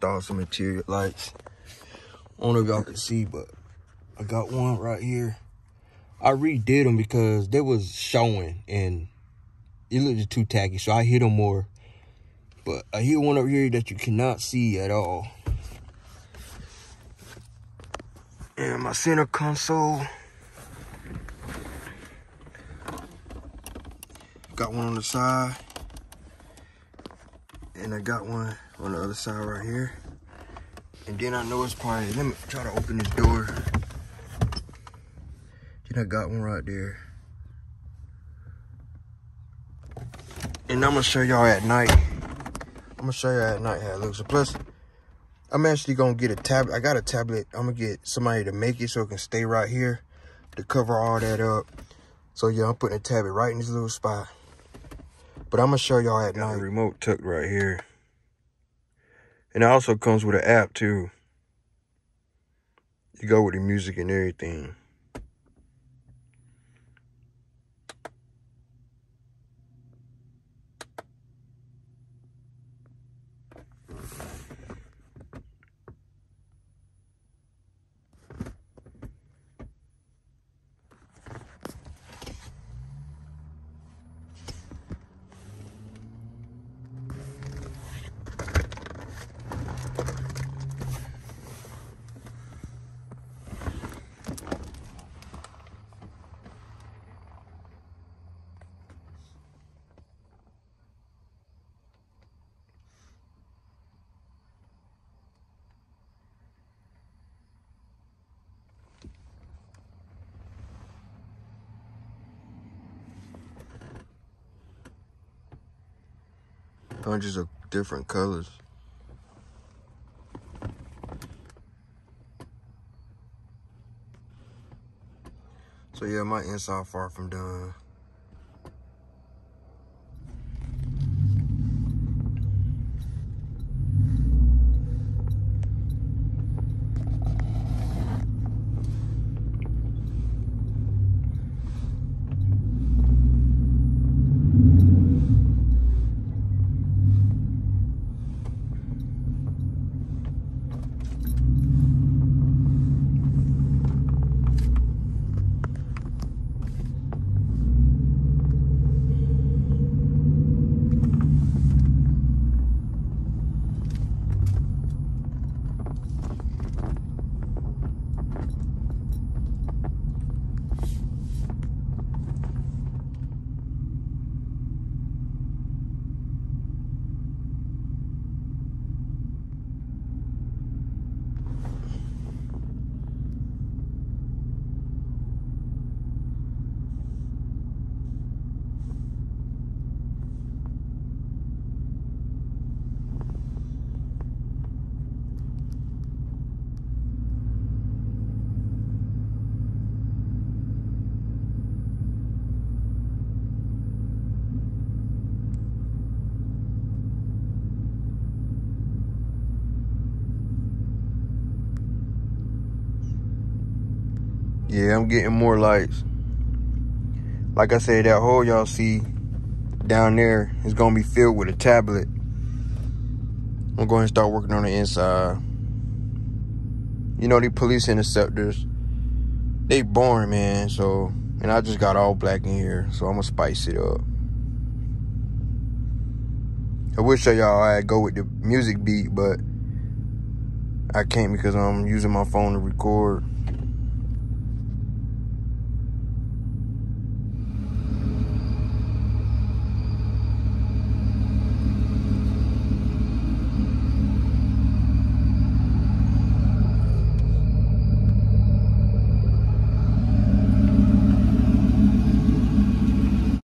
install some interior lights. I don't know if y'all can see, but I got one right here. I redid them because they was showing and it looked too tacky, so I hit them more. But I hit one up here that you cannot see at all. And my center console. Got one on the side. And I got one on the other side right here. And then I know it's probably, let me try to open this door. Then I got one right there. And I'm gonna show y'all at night. I'm gonna show y'all at night how it looks. So plus, I'm actually gonna get a tablet. I got a tablet. I'm gonna get somebody to make it so it can stay right here to cover all that up. So yeah, I'm putting a tablet right in this little spot. But I'm gonna show y'all at night. The remote tucked right here. And it also comes with an app too. You go with the music and everything. Bunches of different colors. So yeah, my inside far from done. Yeah, I'm getting more lights. Like I said, that hole y'all see down there is gonna be filled with a tablet. I'm going to start working on the inside. You know, the police interceptors, they boring, man. So, and I just got all black in here, so I'm gonna spice it up. I wish y'all I'd go with the music beat, but I can't because I'm using my phone to record.